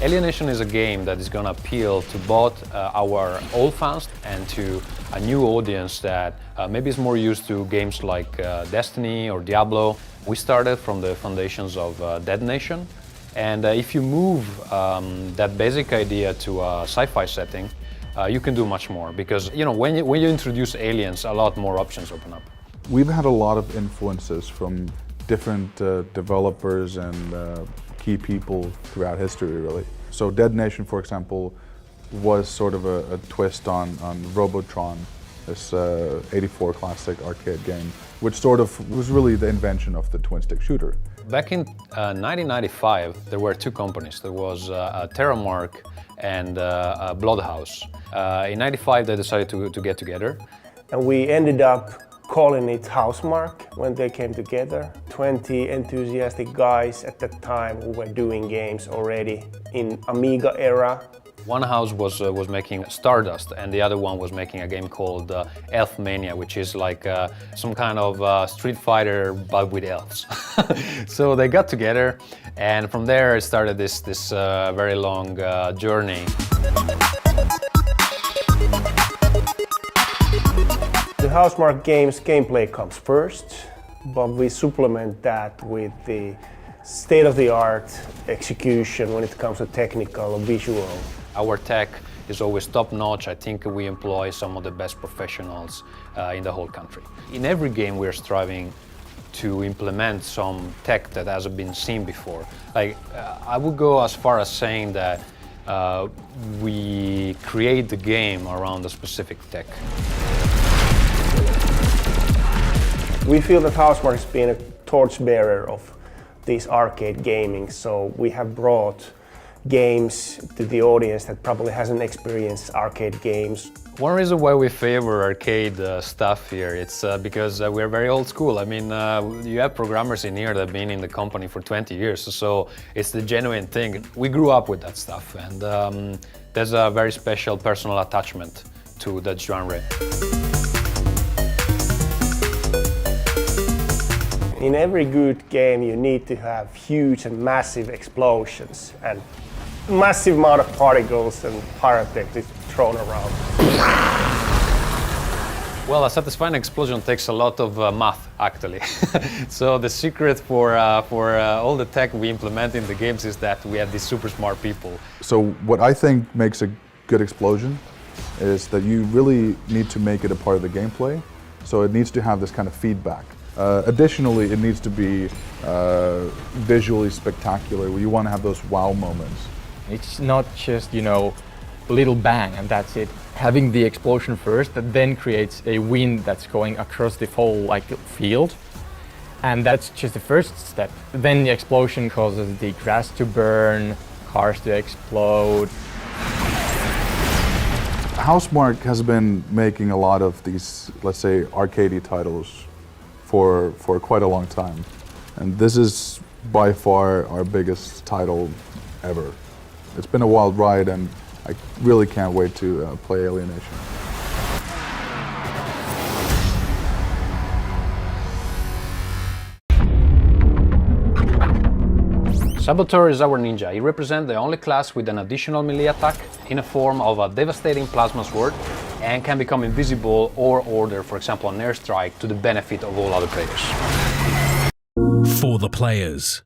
Alienation is a game that is going to appeal to both our old fans and to a new audience that maybe is more used to games like Destiny or Diablo. We started from the foundations of Dead Nation, and if you move that basic idea to a sci-fi setting, you can do much more, because when you introduce aliens, a lot more options open up. We've had a lot of influences from different developers and key people throughout history, really. So Dead Nation, for example, was sort of a twist on Robotron, this 84 classic arcade game, which sort of was really the invention of the twin-stick shooter. Back in 1995, there were two companies. There was Terramark and Bloodhouse. In '95, they decided to get together. And we ended up calling it Housemarque when they came together. 20 enthusiastic guys at that time who were doing games already in Amiga era. One house was making Stardust, and the other one was making a game called Elfmania, which is like some kind of Street Fighter but with elves. So they got together, and from there it started this very long journey. The Housemarque game's gameplay comes first, but we supplement that with the state-of-the-art execution when it comes to technical and visual. Our tech is always top-notch. I think we employ some of the best professionals in the whole country. In every game we're striving to implement some tech that hasn't been seen before. Like, I would go as far as saying that we create the game around a specific tech. We feel that Housemarque has been a torchbearer of this arcade gaming, so we have brought games to the audience that probably hasn't experienced arcade games. One reason why we favor arcade stuff here, it's because we're very old school. I mean, you have programmers in here that have been in the company for 20 years, so it's the genuine thing. We grew up with that stuff, and there's a very special personal attachment to that genre. In every good game, you need to have huge and massive explosions and massive amount of particles and pyrotechnics thrown around. Well, a satisfying explosion takes a lot of math, actually. So the secret for all the tech we implement in the games is that we have these super smart people. So what I think makes a good explosion is that you really need to make it a part of the gameplay. So it needs to have this kind of feedback. Additionally, it needs to be visually spectacular, where you want to have those wow moments. It's not just, little bang and that's it. Having the explosion first, that then creates a wind that's going across the whole field. And that's just the first step. Then the explosion causes the grass to burn, cars to explode. Housemarque has been making a lot of these, let's say, arcadey titles for quite a long time. And this is by far our biggest title ever. It's been a wild ride, and I really can't wait to play Alienation. Saboteur is our ninja. He represents the only class with an additional melee attack in the form of a devastating plasma sword, and can become invisible or order, for example, an airstrike to the benefit of all other players. For the players.